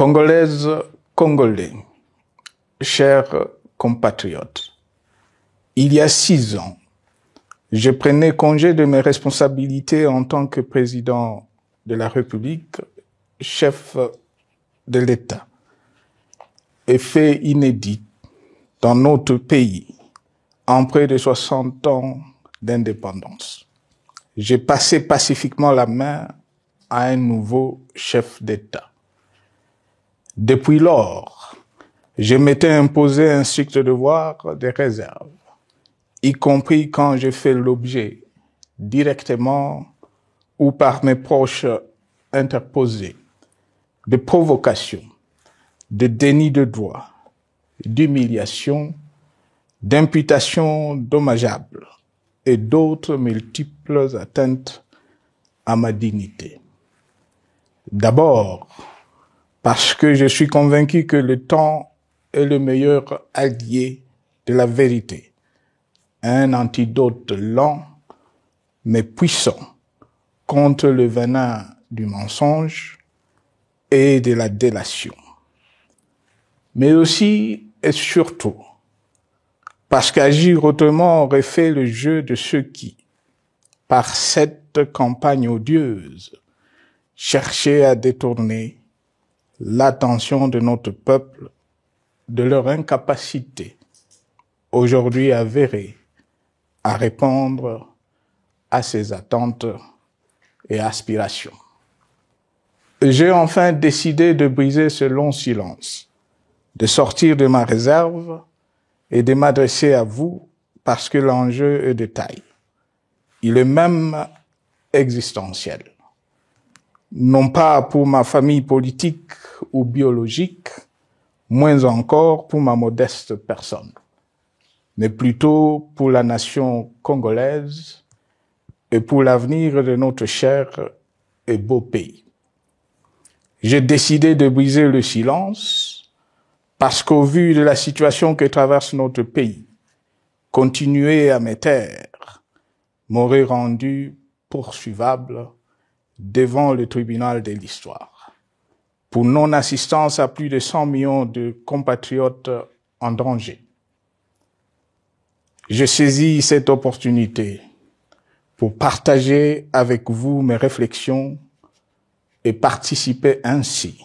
Congolaises, Congolais, chers compatriotes, il y a 6 ans, je prenais congé de mes responsabilités en tant que président de la République, chef de l'État. Et fait inédit dans notre pays, en près de 60 ans d'indépendance. J'ai passé pacifiquement la main à un nouveau chef d'État. Depuis lors, je m'étais imposé un strict devoir de réserve, y compris quand j'ai fait l'objet, directement ou par mes proches interposés, de provocations, de déni de droit, d'humiliation, d'imputations dommageables et d'autres multiples atteintes à ma dignité. D'abord, parce que je suis convaincu que le temps est le meilleur allié de la vérité, un antidote lent mais puissant contre le venin du mensonge et de la délation. Mais aussi et surtout, parce qu'agir autrement aurait fait le jeu de ceux qui, par cette campagne odieuse, cherchaient à détourner l'attention de notre peuple de leur incapacité, aujourd'hui avérée, à répondre à ses attentes et aspirations. J'ai enfin décidé de briser ce long silence, de sortir de ma réserve et de m'adresser à vous parce que l'enjeu est de taille. Il est même existentiel. Non pas pour ma famille politique ou biologique, moins encore pour ma modeste personne, mais plutôt pour la nation congolaise et pour l'avenir de notre cher et beau pays. J'ai décidé de briser le silence parce qu'au vu de la situation que traverse notre pays, continuer à me taire m'aurait rendu poursuivable devant le tribunal de l'histoire pour non-assistance à plus de 100 millions de compatriotes en danger. Je saisis cette opportunité pour partager avec vous mes réflexions et participer ainsi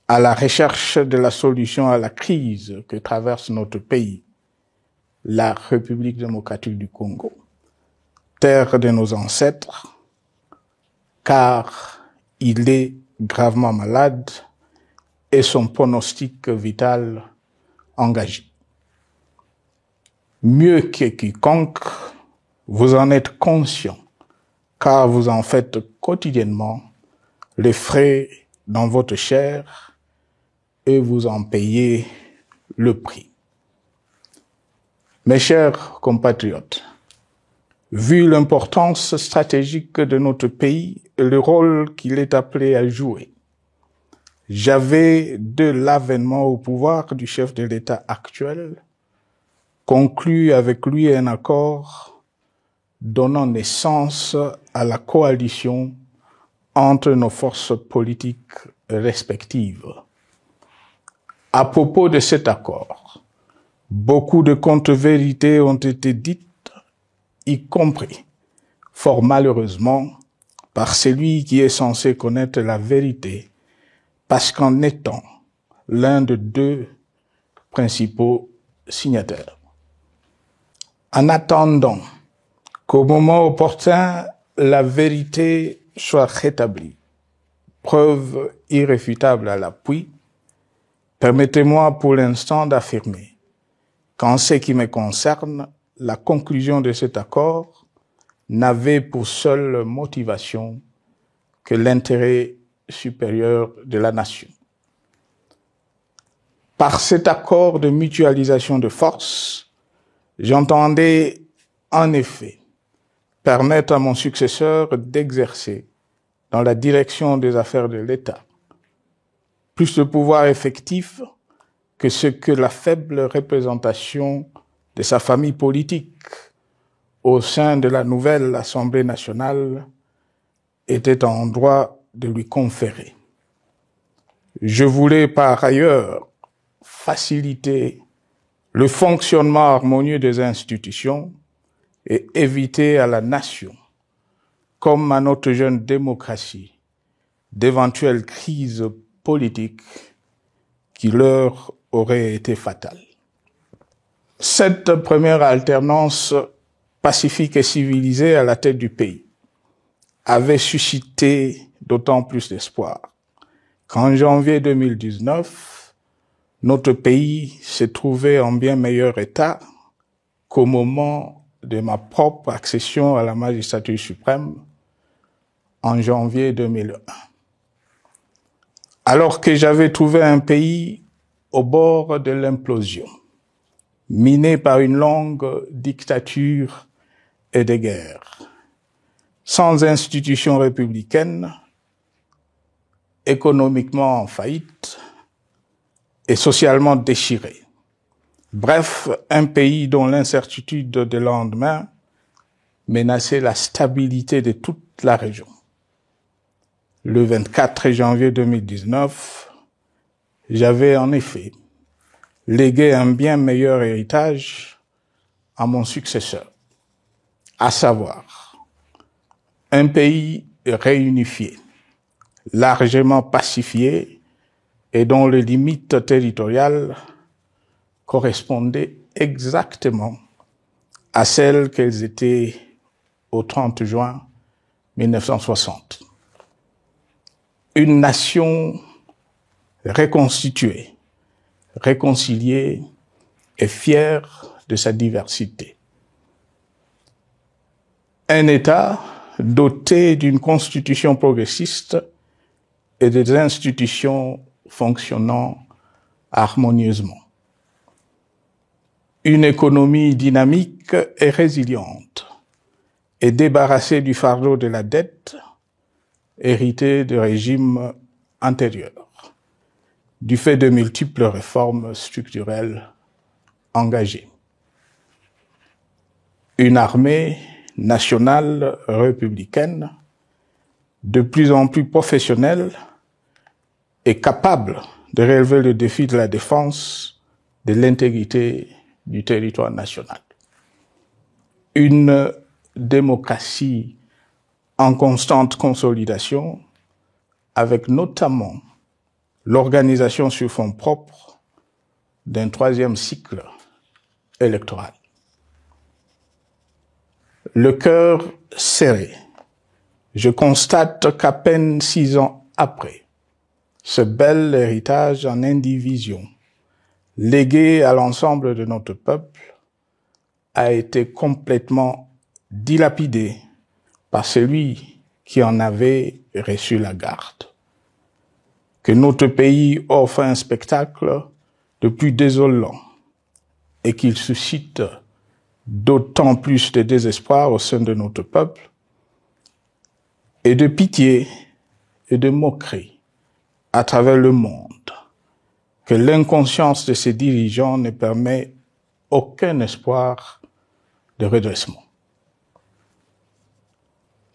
à la recherche de la solution à la crise que traverse notre pays, la République démocratique du Congo, terre de nos ancêtres, car il est gravement malade et son pronostic vital engagé. Mieux que quiconque, vous en êtes conscient, car vous en faites quotidiennement les frais dans votre chair et vous en payez le prix. Mes chers compatriotes, vu l'importance stratégique de notre pays et le rôle qu'il est appelé à jouer, j'avais, de l'avènement au pouvoir du chef de l'État actuel, conclu avec lui un accord donnant naissance à la coalition entre nos forces politiques respectives. À propos de cet accord, beaucoup de contre-vérités ont été dites, y compris, fort malheureusement, par celui qui est censé connaître la vérité, parce qu'en étant l'un de 2 principaux signataires. En attendant qu'au moment opportun, la vérité soit rétablie, preuve irréfutable à l'appui, permettez-moi pour l'instant d'affirmer qu'en ce qui me concerne, la conclusion de cet accord n'avait pour seule motivation que l'intérêt supérieur de la nation. Par cet accord de mutualisation de forces, j'entendais en effet permettre à mon successeur d'exercer dans la direction des affaires de l'État plus de pouvoir effectif que ce que la faible représentation de sa famille politique au sein de la nouvelle Assemblée nationale était en droit de lui conférer. Je voulais par ailleurs faciliter le fonctionnement harmonieux des institutions et éviter à la nation, comme à notre jeune démocratie, d'éventuelles crises politiques qui leur auraient été fatales. Cette première alternance pacifique et civilisée à la tête du pays avait suscité d'autant plus d'espoir qu'en janvier 2019, notre pays s'est trouvé en bien meilleur état qu'au moment de ma propre accession à la magistrature suprême en janvier 2001. Alors que j'avais trouvé un pays au bord de l'implosion, miné par une longue dictature et des guerres, sans institutions républicaines, économiquement en faillite et socialement déchiré. Bref, un pays dont l'incertitude de lendemain menaçait la stabilité de toute la région. Le 24 janvier 2019, j'avais en effet légué un bien meilleur héritage à mon successeur, à savoir un pays réunifié, largement pacifié et dont les limites territoriales correspondaient exactement à celles qu'elles étaient au 30 juin 1960. Une nation reconstituée, réconciliée et fière de sa diversité. Un État doté d'une constitution progressiste et des institutions fonctionnant harmonieusement. Une économie dynamique et résiliente et débarrassée du fardeau de la dette hérité de régimes antérieurs, du fait de multiples réformes structurelles engagées. Une armée nationale républicaine de plus en plus professionnelle et capable de relever le défi de la défense de l'intégrité du territoire national. Une démocratie en constante consolidation, avec notamment l'organisation sur fonds propres d'un troisième cycle électoral. Le cœur serré, je constate qu'à peine 6 ans après, ce bel héritage en indivision, légué à l'ensemble de notre peuple, a été complètement dilapidé par celui qui en avait reçu la garde. Que notre pays offre un spectacle de plus désolant et qu'il suscite d'autant plus de désespoir au sein de notre peuple et de pitié et de moquerie à travers le monde, que l'inconscience de ses dirigeants ne permet aucun espoir de redressement.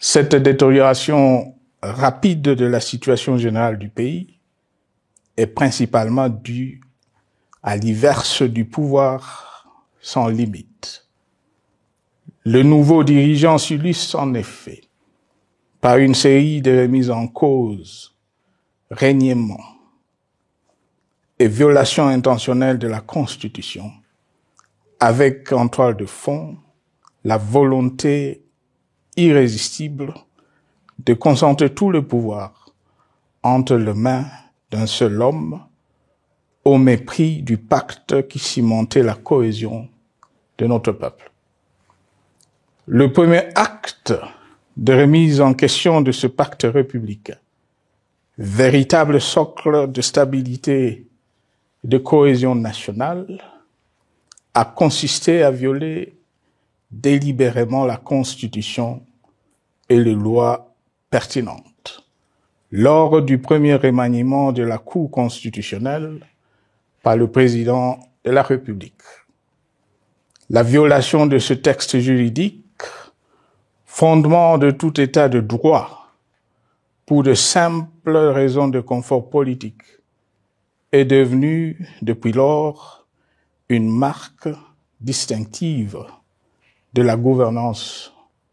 Cette détérioration rapide de la situation générale du pays est principalement due à l'iverse du pouvoir sans limite. Le nouveau dirigeant s'illustre en effet par une série de remises en cause, reniements et violations intentionnelles de la Constitution, avec en toile de fond la volonté irrésistible de concentrer tout le pouvoir entre les mains d'un seul homme, au mépris du pacte qui cimentait la cohésion de notre peuple. Le premier acte de remise en question de ce pacte républicain, véritable socle de stabilité et de cohésion nationale, a consisté à violer délibérément la Constitution et les lois pertinentes lors du premier remaniement de la Cour constitutionnelle par le président de la République. La violation de ce texte juridique, fondement de tout état de droit, pour de simples raisons de confort politique est devenue depuis lors une marque distinctive de la gouvernance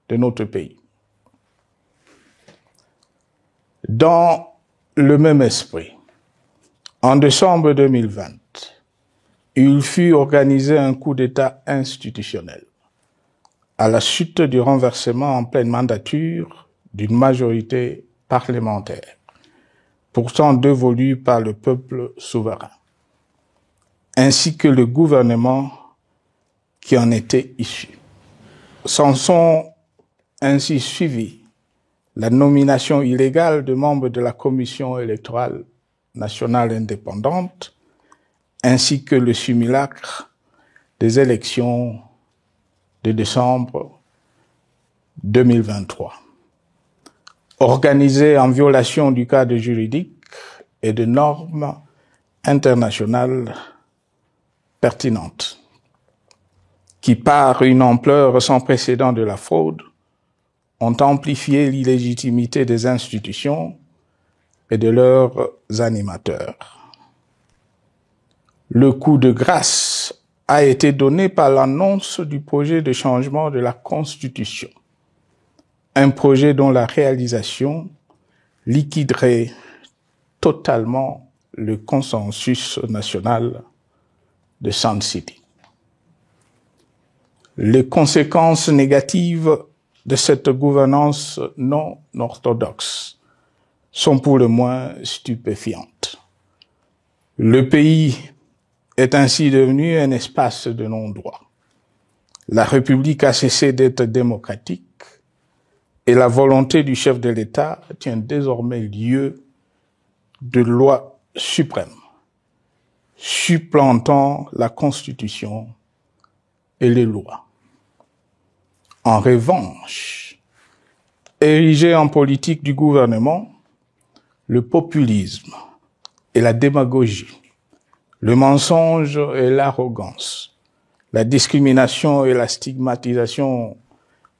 de notre pays. Dans le même esprit, en décembre 2020, il fut organisé un coup d'État institutionnel à la suite du renversement en pleine mandature d'une majorité parlementaire, pourtant dévolue par le peuple souverain, ainsi que le gouvernement qui en était issu. S'en sont ainsi suivis la nomination illégale de membres de la Commission électorale nationale indépendante, ainsi que le simulacre des élections de décembre 2023, organisées en violation du cadre juridique et de normes internationales pertinentes, qui, par une ampleur sans précédent de la fraude, ont amplifié l'illégitimité des institutions et de leurs animateurs. Le coup de grâce a été donné par l'annonce du projet de changement de la Constitution, un projet dont la réalisation liquiderait totalement le consensus national de Sun City. Les conséquences négatives de cette gouvernance non orthodoxe sont pour le moins stupéfiantes. Le pays est ainsi devenu un espace de non-droit. La République a cessé d'être démocratique et la volonté du chef de l'État tient désormais lieu de loi suprême, supplantant la Constitution et les lois. En revanche, érigé en politique du gouvernement, le populisme et la démagogie, le mensonge et l'arrogance, la discrimination et la stigmatisation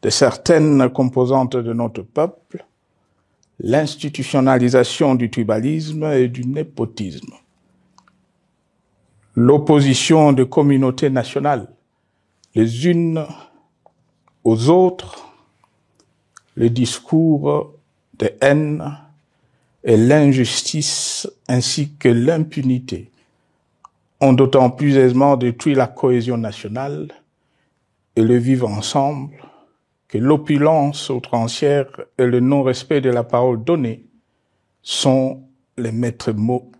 de certaines composantes de notre peuple, l'institutionnalisation du tribalisme et du népotisme, l'opposition de communautés nationales, les unes aux autres, le discours de haine et l'injustice ainsi que l'impunité ont d'autant plus aisément détruit la cohésion nationale et le vivre ensemble que l'opulence outrancière et le non-respect de la parole donnée sont les maîtres mots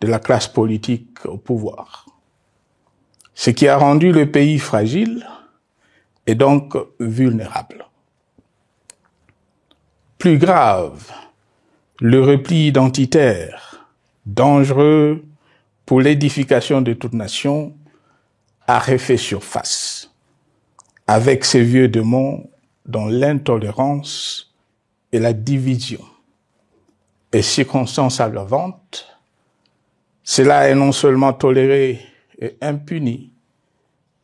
de la classe politique au pouvoir. Ce qui a rendu le pays fragile et donc vulnérable. Plus grave, le repli identitaire, dangereux pour l'édification de toute nation, a refait surface, avec ses vieux démons dont l'intolérance et la division est circonstance aggravante. Cela est non seulement toléré et impuni,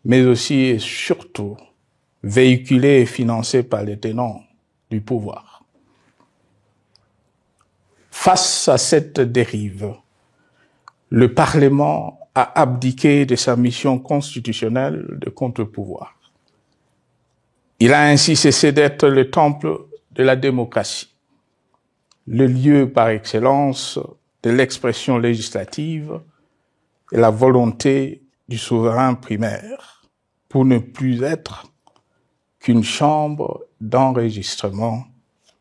mais aussi et surtout véhiculé et financé par les tenants du pouvoir. Face à cette dérive, le Parlement a abdiqué de sa mission constitutionnelle de contre-pouvoir. Il a ainsi cessé d'être le temple de la démocratie, le lieu par excellence de l'expression législative et la volonté du souverain primaire, pour ne plus être qu'une chambre d'enregistrement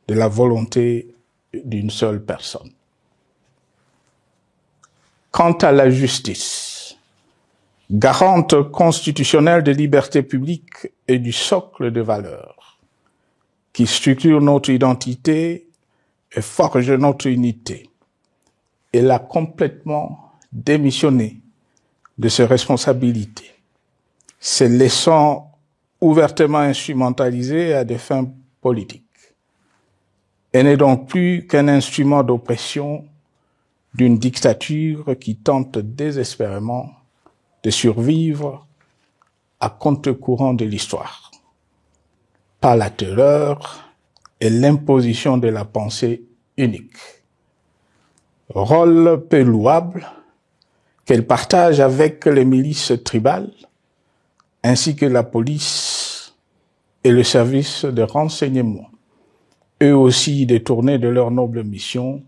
de la volonté d'une seule personne. Quant à la justice, garante constitutionnelle des libertés publiques et du socle de valeurs, qui structure notre identité et forge notre unité, elle a complètement démissionné de ses responsabilités, se laissant ouvertement instrumentalisée à des fins politiques. Elle n'est donc plus qu'un instrument d'oppression d'une dictature qui tente désespérément de survivre à contre-courant de l'histoire, par la terreur et l'imposition de la pensée unique. Rôle peu louable, qu'elle partage avec les milices tribales, ainsi que la police et le service de renseignement, eux aussi détournés de leur noble mission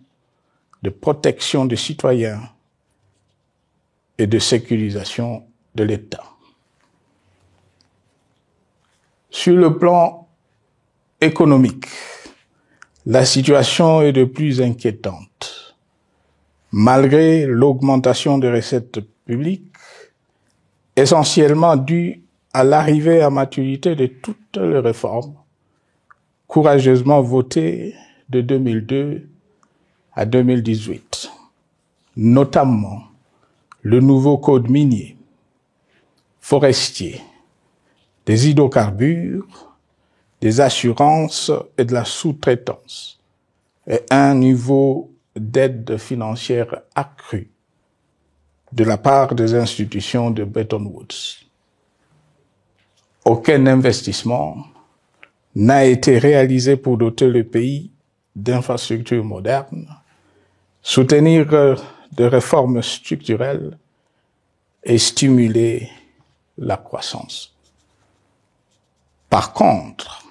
de protection des citoyens et de sécurisation de l'État. Sur le plan économique, la situation est de plus inquiétante. Malgré l'augmentation des recettes publiques, essentiellement due à l'arrivée à maturité de toutes les réformes courageusement votées de 2002 à 2018, notamment le nouveau code minier, forestier, des hydrocarbures, des assurances et de la sous-traitance, et un niveau d'aide financière accrue de la part des institutions de Bretton Woods. Aucun investissement n'a été réalisé pour doter le pays d'infrastructures modernes, soutenir de réformes structurelles et stimuler la croissance. Par contre,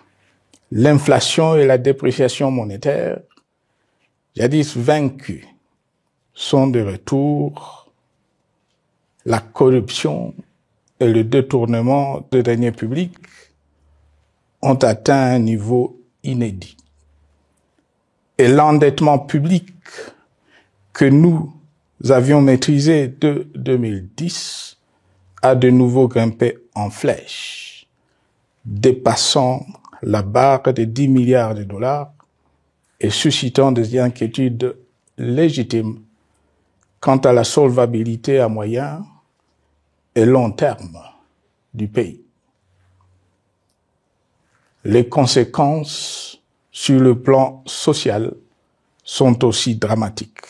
l'inflation et la dépréciation monétaire, jadis vaincues, sont de retour. La corruption et le détournement de deniers publics ont atteint un niveau inédit. Et l'endettement public que nous avions maîtrisé de 2010 a de nouveau grimpé en flèche, dépassant la barre des 10 milliards de dollars et suscitant des inquiétudes légitimes quant à la solvabilité à moyen et long terme du pays. Les conséquences sur le plan social sont aussi dramatiques.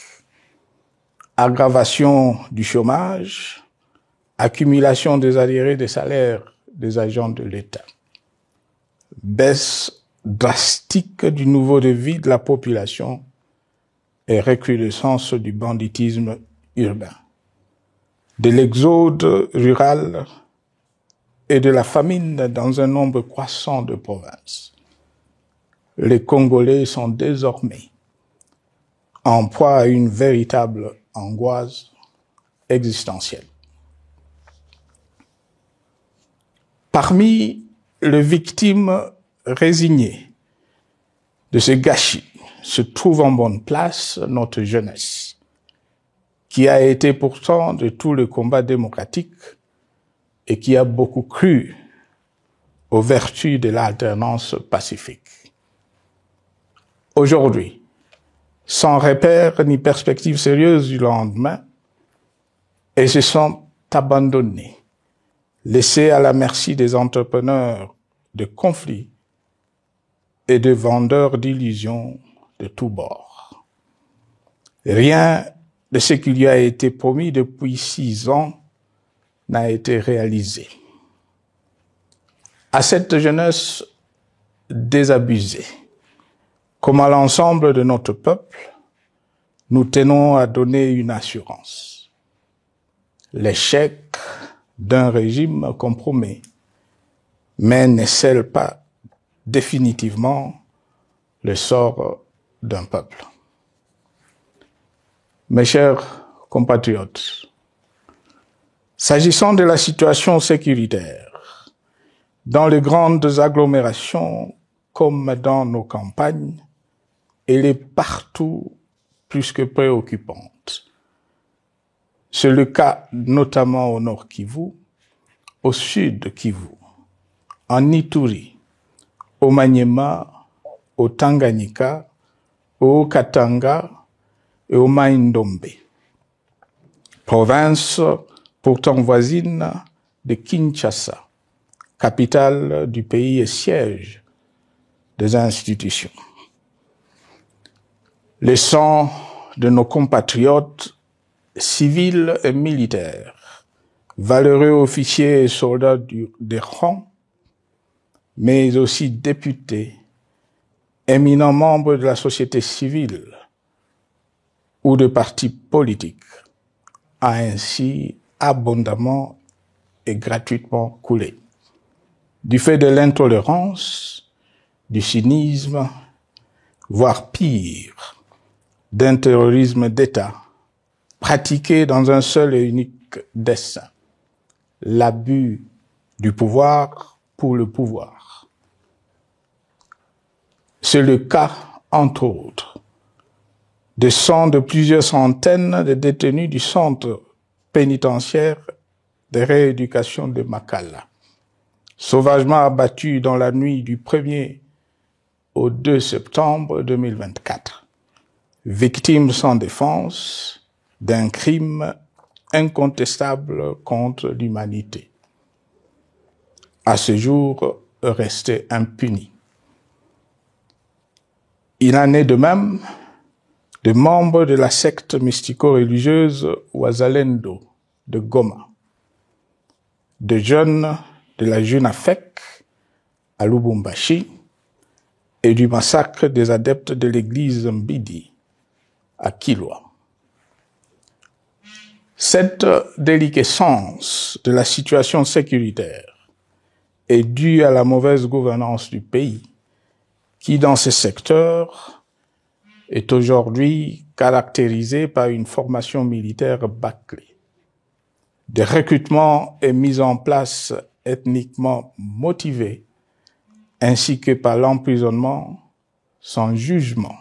Aggravation du chômage, accumulation des arriérés des salaires des agents de l'État, baisse drastique du niveau de vie de la population et recrudescence du banditisme urbain, de l'exode rural et de la famine dans un nombre croissant de provinces. Les Congolais sont désormais en proie à une véritable angoisse existentielle. Parmi les victimes résignées de ce gâchis se trouve en bonne place notre jeunesse, qui a été pourtant de tout le combat démocratique et qui a beaucoup cru aux vertus de l'alternance pacifique. Aujourd'hui, sans repère ni perspective sérieuse du lendemain, ils se sont abandonnés, laissés à la merci des entrepreneurs de conflits et de vendeurs d'illusions de tous bords. Rien de ce qui lui a été promis depuis 6 ans n'a été réalisé. À cette jeunesse désabusée, comme à l'ensemble de notre peuple, nous tenons à donner une assurance. L'échec d'un régime compromet, mais ne scelle pas définitivement le sort d'un peuple. Mes chers compatriotes, s'agissant de la situation sécuritaire, dans les grandes agglomérations comme dans nos campagnes, elle est partout plus que préoccupante. C'est le cas notamment au nord Kivu, au sud Kivu, en Ituri, au Maniema, au Tanganyika, au Katanga et au Mai-Ndombe, province pourtant voisine de Kinshasa, capitale du pays et siège des institutions. Le sang de nos compatriotes civils et militaires, valeureux officiers et soldats des rangs, mais aussi députés, éminents membres de la société civile ou de partis politiques, a ainsi abondamment et gratuitement coulé. Du fait de l'intolérance, du cynisme, voire pire, d'un terrorisme d'État pratiqué dans un seul et unique dessein, l'abus du pouvoir pour le pouvoir. C'est le cas, entre autres, de plusieurs centaines de détenus du centre pénitentiaire de rééducation de Makala, sauvagement abattus dans la nuit du 1er au 2 septembre 2024, victimes sans défense d'un crime incontestable contre l'humanité, à ce jour resté impuni. Il en est de même de membres de la secte mystico-religieuse Wazalendo de Goma, de jeunes de la Junafek à Lubumbashi et du massacre des adeptes de l'église Mbidi à Kilwa. Cette déliquescence de la situation sécuritaire est due à la mauvaise gouvernance du pays qui, dans ce secteur, est aujourd'hui caractérisé par une formation militaire bâclée, des recrutements et mises en place ethniquement motivés, ainsi que par l'emprisonnement sans jugement,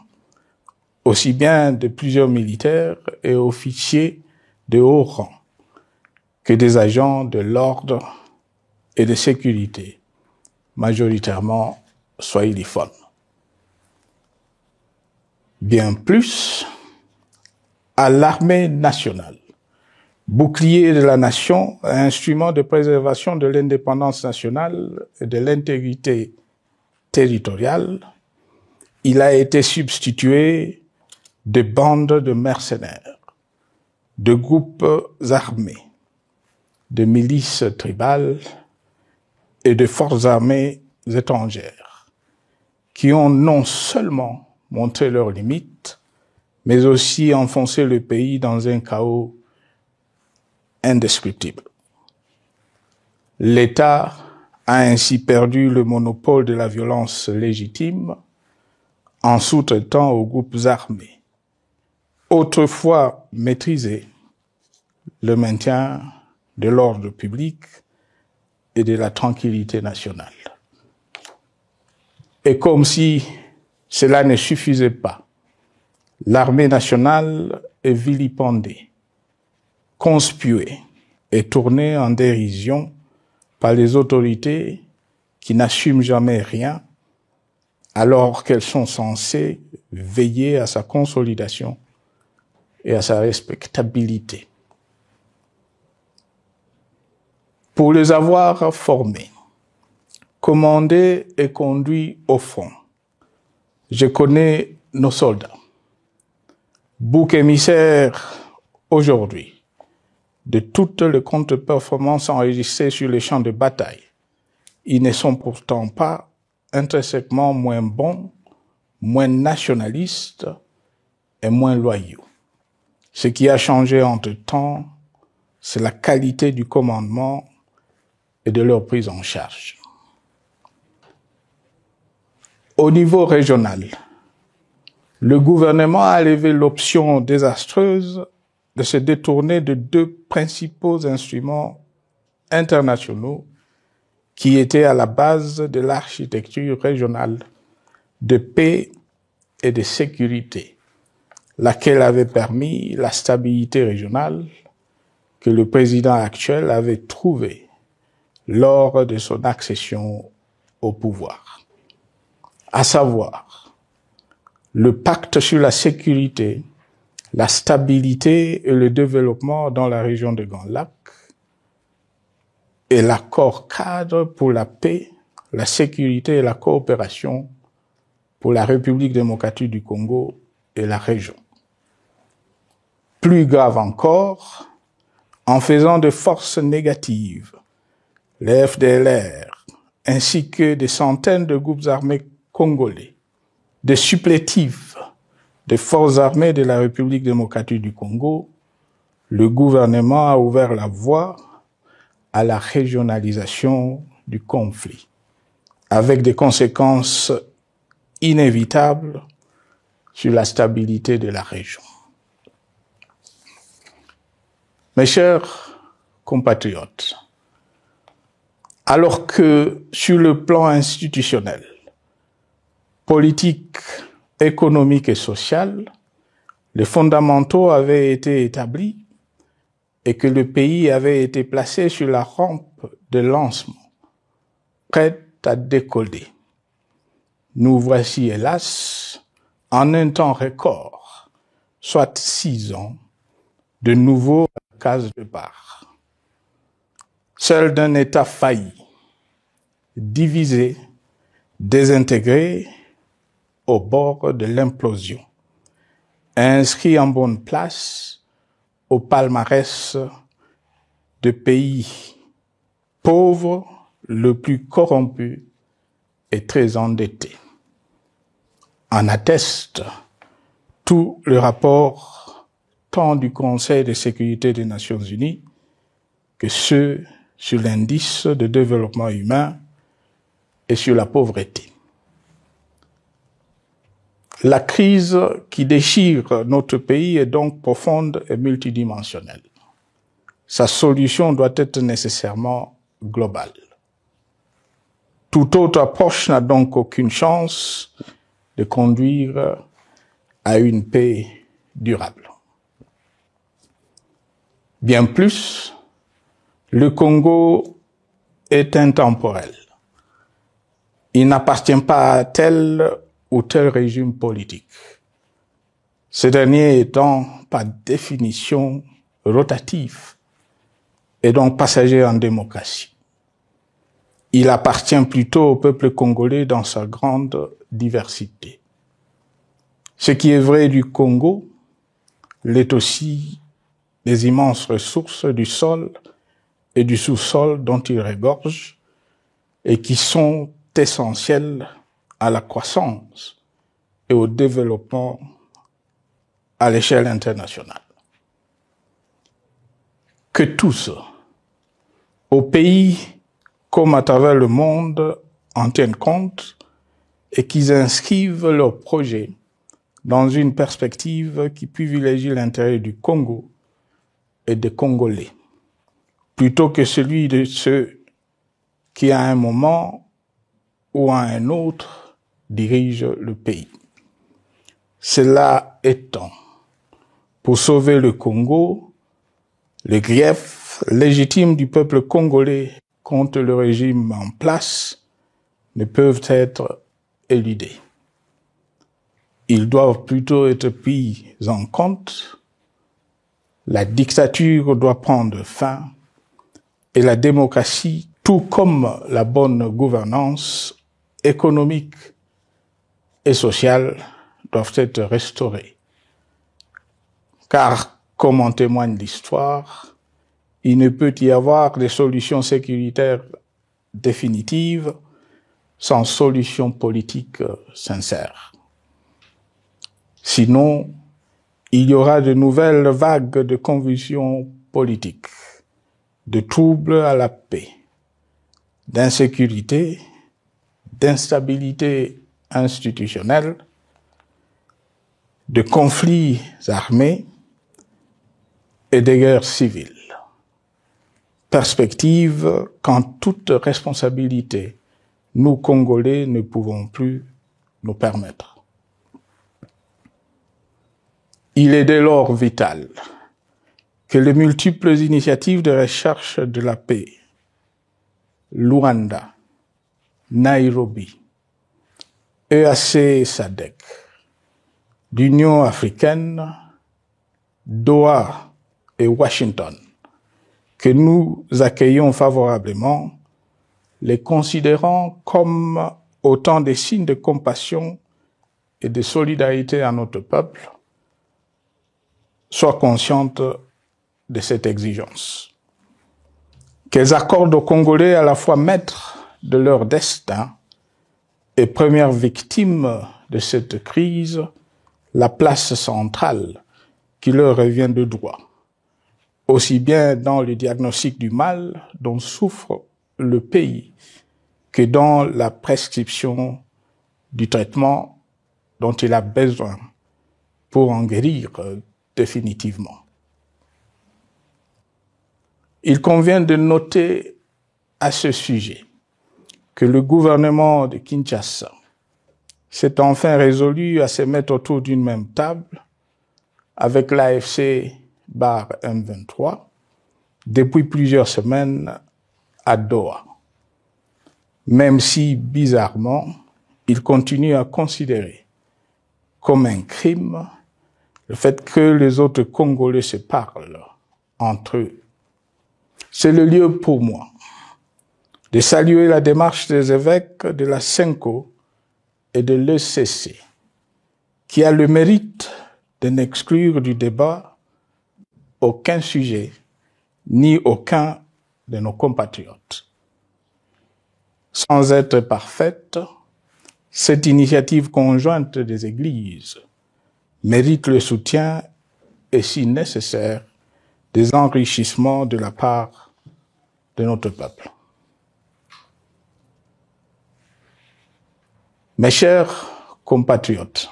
aussi bien de plusieurs militaires et officiers de haut rang que des agents de l'ordre et de sécurité, majoritairement swahiliphones. Bien plus, à l'armée nationale, bouclier de la nation, instrument de préservation de l'indépendance nationale et de l'intégrité territoriale, il a été substitué de bandes de mercenaires, de groupes armés, de milices tribales et de forces armées étrangères qui ont non seulement montré leurs limites, mais aussi enfoncé le pays dans un chaos indescriptible. L'État a ainsi perdu le monopole de la violence légitime en sous-traitant aux groupes armés, autrefois maîtrisés, le maintien de l'ordre public et de la tranquillité nationale. Et comme si cela ne suffisait pas, l'armée nationale est vilipendée, conspuée et tournée en dérision par les autorités qui n'assument jamais rien alors qu'elles sont censées veiller à sa consolidation et à sa respectabilité. Pour les avoir formés, commandés et conduits au front, je connais nos soldats, boucs émissaires aujourd'hui de toutes les contre-performances enregistrées sur les champs de bataille. Ils ne sont pourtant pas intrinsèquement moins bons, moins nationalistes et moins loyaux. Ce qui a changé entre-temps, c'est la qualité du commandement et de leur prise en charge. Au niveau régional, le gouvernement a levé l'option désastreuse de se détourner de deux principaux instruments internationaux qui étaient à la base de l'architecture régionale de paix et de sécurité, laquelle avait permis la stabilité régionale que le président actuel avait trouvée lors de son accession au pouvoir, à savoir le pacte sur la sécurité, la stabilité et le développement dans la région de Grand Lac et l'accord cadre pour la paix, la sécurité et la coopération pour la République démocratique du Congo et la région. Plus grave encore, en faisant de forces négatives, les FDLR, ainsi que des centaines de groupes armés congolais, des supplétifs des forces armées de la République démocratique du Congo, le gouvernement a ouvert la voie à la régionalisation du conflit, avec des conséquences inévitables sur la stabilité de la région. Mes chers compatriotes, alors que sur le plan institutionnel, politique, économique et social, les fondamentaux avaient été établis et que le pays avait été placé sur la rampe de lancement, prêt à décoller. Nous voici, hélas, en un temps record, soit 6 ans, de nouveau à la case départ. Seul d'un État failli, divisé, désintégré, au bord de l'implosion, inscrit en bonne place au palmarès de pays pauvres, le plus corrompu et très endetté. En atteste tout le rapport tant du Conseil de sécurité des Nations Unies que ceux sur l'indice de développement humain et sur la pauvreté. La crise qui déchire notre pays est donc profonde et multidimensionnelle. Sa solution doit être nécessairement globale. Toute autre approche n'a donc aucune chance de conduire à une paix durable. Bien plus, le Congo est intemporel. Il n'appartient pas à tel ou tel régime politique, ce dernier étant par définition rotatif et donc passager en démocratie. Il appartient plutôt au peuple congolais dans sa grande diversité. Ce qui est vrai du Congo l'est aussi des immenses ressources du sol et du sous-sol dont il regorge et qui sont essentielles à la croissance et au développement à l'échelle internationale. Que tous, au pays comme à travers le monde, en tiennent compte et qu'ils inscrivent leurs projets dans une perspective qui privilégie l'intérêt du Congo et des Congolais, plutôt que celui de ceux qui, à un moment ou à un autre, dirige le pays. Cela étant, pour sauver le Congo, les griefs légitimes du peuple congolais contre le régime en place ne peuvent être éludés. Ils doivent plutôt être pris en compte. La dictature doit prendre fin et la démocratie, tout comme la bonne gouvernance économique et sociales doivent être restaurées. Car, comme en témoigne l'histoire, il ne peut y avoir de solutions sécuritaires définitives sans solution politique sincère. Sinon, il y aura de nouvelles vagues de convulsions politiques, de troubles à la paix, d'insécurité, d'instabilité institutionnelle, de conflits armés et de guerres civiles. Perspective qu'en toute responsabilité, nous, Congolais, ne pouvons plus nous permettre. Il est dès lors vital que les multiples initiatives de recherche de la paix, Luanda, Nairobi, EAC SADC, l'Union africaine, Doha et Washington, que nous accueillons favorablement, les considérant comme autant de signes de compassion et de solidarité à notre peuple, soient conscientes de cette exigence. Qu'elles accordent aux Congolais à la fois maîtres de leur destin et premières victimes de cette crise la place centrale qui leur revient de droit, aussi bien dans le diagnostic du mal dont souffre le pays que dans la prescription du traitement dont il a besoin pour en guérir définitivement. Il convient de noter à ce sujet que le gouvernement de Kinshasa s'est enfin résolu à se mettre autour d'une même table avec l'AFC M23 depuis plusieurs semaines à Doha, même si, bizarrement, il continue à considérer comme un crime le fait que les autres Congolais se parlent entre eux. C'est le lieu pour moi de saluer la démarche des évêques de la CENCO et de l'ECC, qui a le mérite de n'exclure du débat aucun sujet, ni aucun de nos compatriotes. Sans être parfaite, cette initiative conjointe des Églises mérite le soutien et, si nécessaire, des enrichissements de la part de notre peuple. Mes chers compatriotes,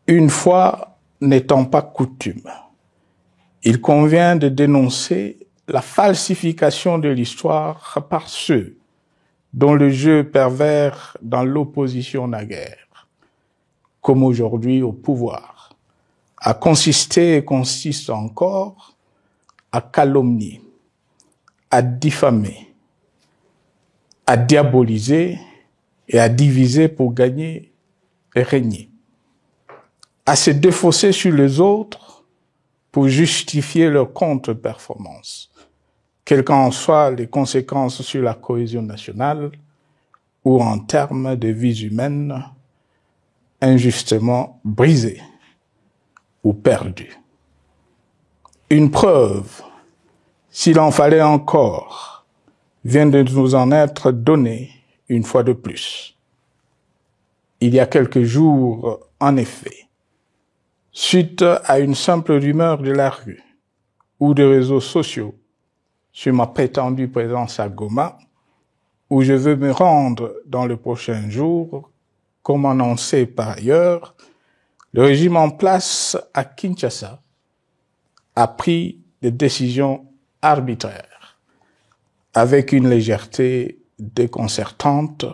une fois n'étant pas coutume, il convient de dénoncer la falsification de l'histoire par ceux dont le jeu pervers dans l'opposition naguère, comme aujourd'hui au pouvoir, a consisté et consiste encore à calomnier, à diffamer, à diaboliser et à diviser pour gagner et régner, à se défausser sur les autres pour justifier leur contre-performance, quelles qu'en soient les conséquences sur la cohésion nationale ou en termes de vies humaines injustement brisées ou perdues. Une preuve, s'il en fallait encore, vient de nous en être donnée une fois de plus. Il y a quelques jours, en effet, suite à une simple rumeur de la rue ou des réseaux sociaux sur ma prétendue présence à Goma, où je veux me rendre dans le prochain jour, comme annoncé par ailleurs, le régime en place à Kinshasa a pris des décisions arbitraires, avec une légèreté déconcertante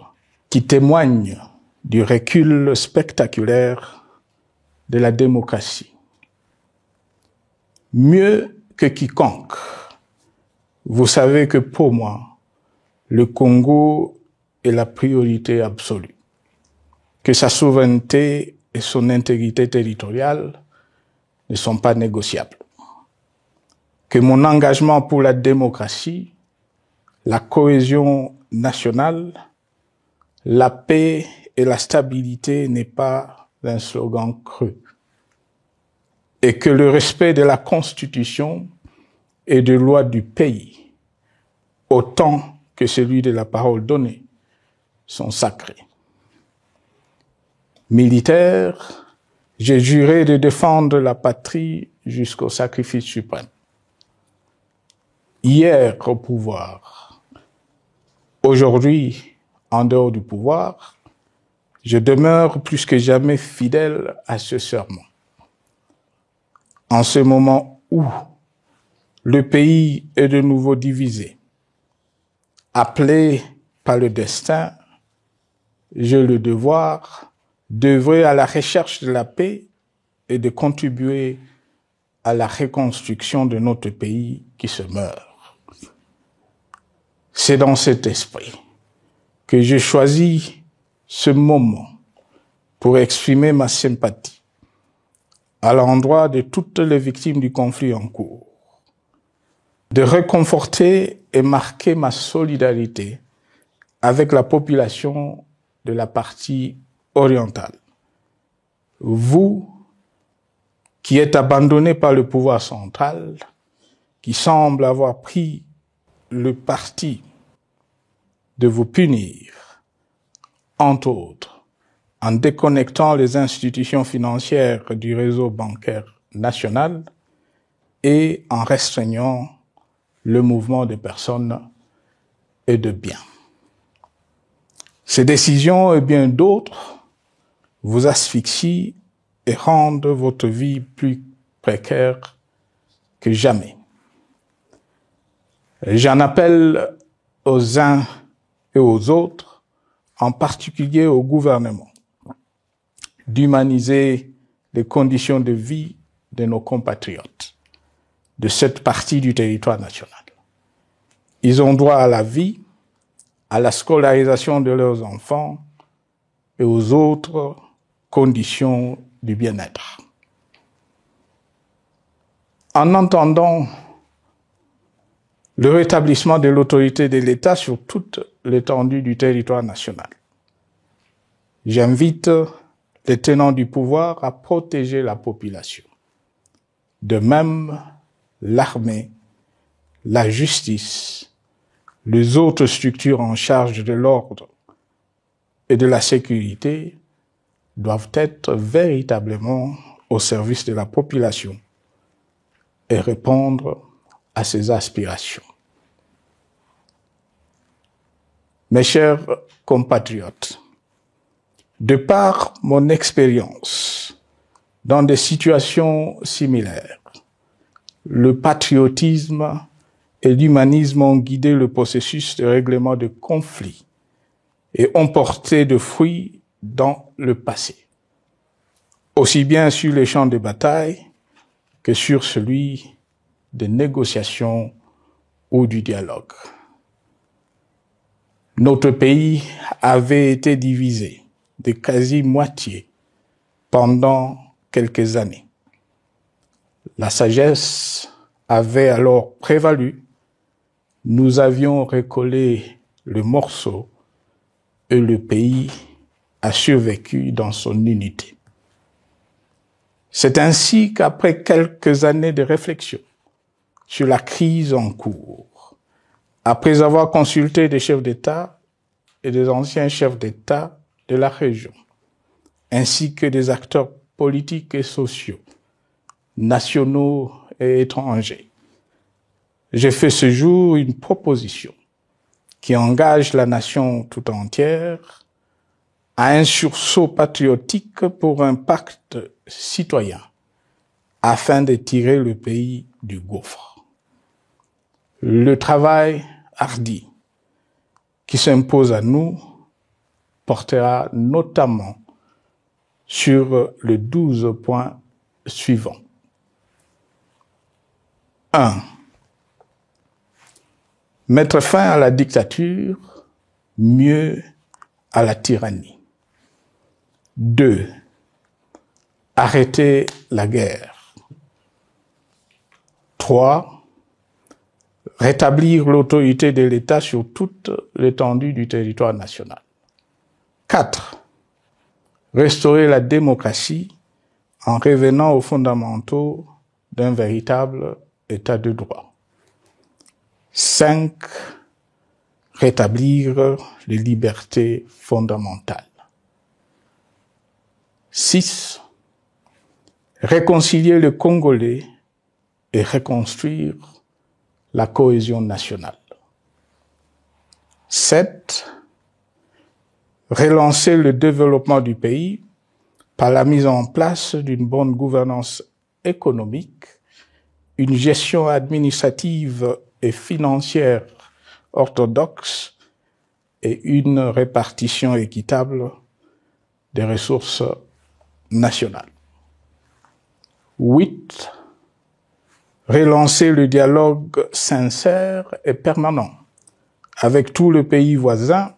qui témoigne du recul spectaculaire de la démocratie. Mieux que quiconque, vous savez que pour moi, le Congo est la priorité absolue, que sa souveraineté et son intégrité territoriale ne sont pas négociables, que mon engagement pour la démocratie, la cohésion nationale, la paix et la stabilité n'est pas un slogan creux, et que le respect de la Constitution et des lois du pays, autant que celui de la parole donnée, sont sacrés. Militaire, j'ai juré de défendre la patrie jusqu'au sacrifice suprême. Hier au pouvoir, aujourd'hui en dehors du pouvoir, je demeure plus que jamais fidèle à ce serment. En ce moment où le pays est de nouveau divisé, appelé par le destin, j'ai le devoir d'œuvrer à la recherche de la paix et de contribuer à la reconstruction de notre pays qui se meurt. C'est dans cet esprit que j'ai choisi ce moment pour exprimer ma sympathie à l'endroit de toutes les victimes du conflit en cours, de réconforter et marquer ma solidarité avec la population de la partie orientale. Vous, qui êtes abandonnés par le pouvoir central, qui semble avoir pris le parti de vous punir, entre autres, en déconnectant les institutions financières du réseau bancaire national, et en restreignant le mouvement de personnes et de biens. Ces décisions et bien d'autres vous asphyxient et rendent votre vie plus précaire que jamais. J'en appelle aux uns et aux autres, en particulier au gouvernement, d'humaniser les conditions de vie de nos compatriotes de cette partie du territoire national. Ils ont droit à la vie, à la scolarisation de leurs enfants et aux autres conditions du bien-être. En entendant le rétablissement de l'autorité de l'État sur toute l'étendue du territoire national, j'invite les tenants du pouvoir à protéger la population. De même, l'armée, la justice, les autres structures en charge de l'ordre et de la sécurité doivent être véritablement au service de la population et répondre à ses aspirations. Mes chers compatriotes, de par mon expérience dans des situations similaires, le patriotisme et l'humanisme ont guidé le processus de règlement de conflits et ont porté de fruits dans le passé, aussi bien sur les champs de bataille que sur celui des négociations ou du dialogue. Notre pays avait été divisé de quasi-moitié pendant quelques années. La sagesse avait alors prévalu. Nous avions recollé le morceau et le pays a survécu dans son unité. C'est ainsi qu'après quelques années de réflexion sur la crise en cours, après avoir consulté des chefs d'État et des anciens chefs d'État de la région, ainsi que des acteurs politiques et sociaux, nationaux et étrangers, j'ai fait ce jour une proposition qui engage la nation tout entière à un sursaut patriotique pour un pacte citoyen afin de tirer le pays du gouffre. Le travail hardi qui s'impose à nous portera notamment sur les 12 points suivants. 1. Mettre fin à la dictature, mieux à la tyrannie. 2. Arrêter la guerre. 3. Rétablir l'autorité de l'État sur toute l'étendue du territoire national. 4. Restaurer la démocratie en revenant aux fondamentaux d'un véritable État de droit. 5. Rétablir les libertés fondamentales. 6. Réconcilier le Congolais et reconstruire la cohésion nationale. 7. Relancer le développement du pays par la mise en place d'une bonne gouvernance économique, une gestion administrative et financière orthodoxe et une répartition équitable des ressources nationales. 8. Relancer le dialogue sincère et permanent avec tout le pays voisin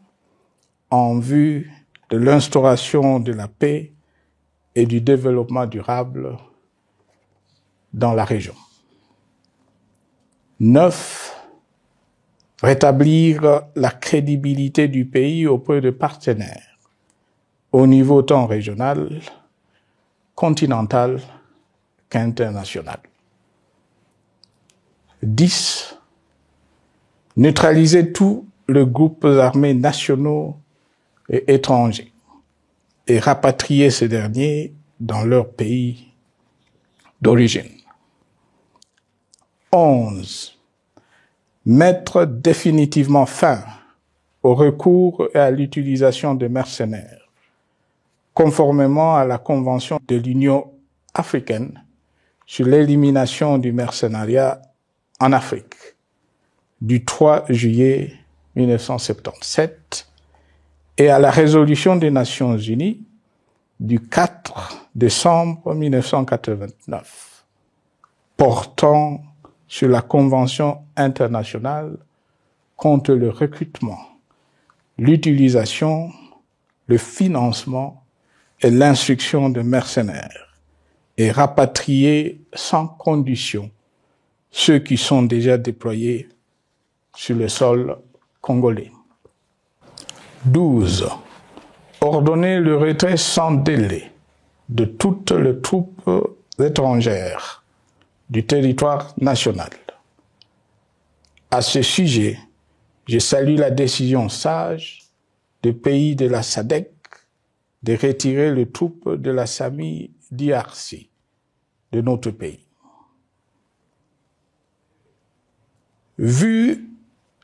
en vue de l'instauration de la paix et du développement durable dans la région. 9. Rétablir la crédibilité du pays auprès de partenaires au niveau tant régional, continental qu'international. 10. Neutraliser tous les groupes armés nationaux et étrangers et rapatrier ces derniers dans leur pays d'origine. 11. Mettre définitivement fin au recours et à l'utilisation des mercenaires, conformément à la Convention de l'Union africaine sur l'élimination du mercenariat en Afrique du 3 juillet 1977 et à la résolution des Nations Unies du 4 décembre 1989 portant sur la Convention internationale contre le recrutement, l'utilisation, le financement et l'instruction de mercenaires et rapatrier sans condition ceux qui sont déjà déployés sur le sol congolais. 12. Ordonner le retrait sans délai de toutes les troupes étrangères du territoire national. À ce sujet, je salue la décision sage des pays de la SADC de retirer les troupes de la SAMI DRC de notre pays. Vu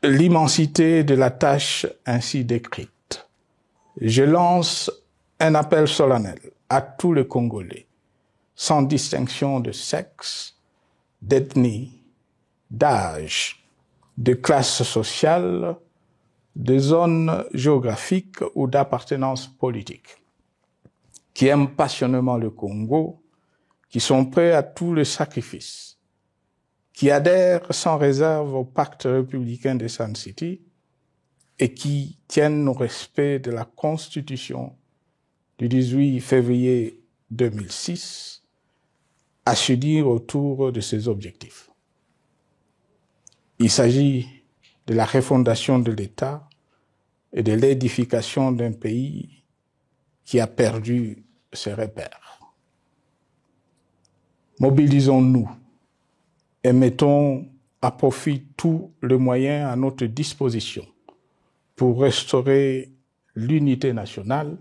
l'immensité de la tâche ainsi décrite, je lance un appel solennel à tous les Congolais, sans distinction de sexe, d'ethnie, d'âge, de classe sociale, de zone géographique ou d'appartenance politique, qui aiment passionnément le Congo, qui sont prêts à tous les sacrifices, qui adhèrent sans réserve au pacte républicain de Sun City et qui tiennent au respect de la Constitution du 18 février 2006 à se dire autour de ces objectifs. Il s'agit de la refondation de l'État et de l'édification d'un pays qui a perdu ses repères. Mobilisons-nous et mettons à profit tous les moyens à notre disposition pour restaurer l'unité nationale,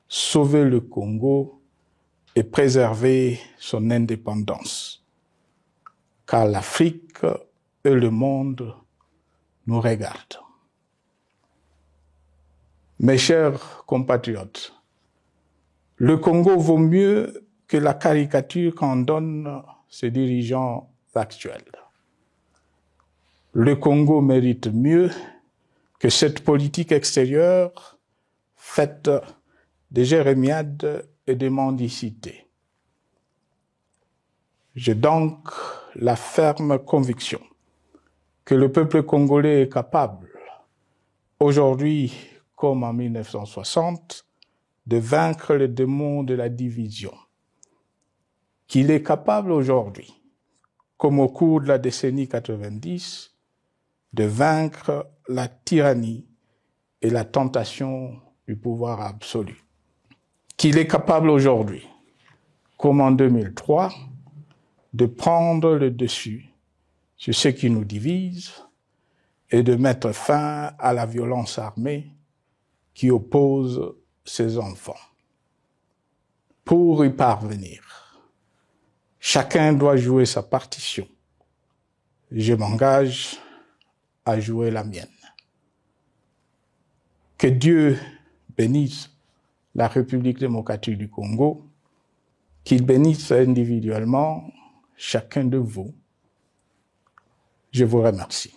sauver le Congo et préserver son indépendance. Car l'Afrique et le monde nous regardent. Mes chers compatriotes, le Congo vaut mieux que la caricature qu'en donnent ses dirigeants actuels. Le Congo mérite mieux que cette politique extérieure faite de jérémiades et de mendicité. J'ai donc la ferme conviction que le peuple congolais est capable, aujourd'hui comme en 1960, de vaincre le démon de la division, qu'il est capable aujourd'hui, comme au cours de la décennie 90, de vaincre la tyrannie et la tentation du pouvoir absolu. Qu'il est capable aujourd'hui, comme en 2003, de prendre le dessus sur ce qui nous divise et de mettre fin à la violence armée qui oppose ses enfants. Pour y parvenir, chacun doit jouer sa partition. Je m'engage à jouer la mienne. Que Dieu bénisse la République démocratique du Congo, qu'il bénisse individuellement chacun de vous. Je vous remercie.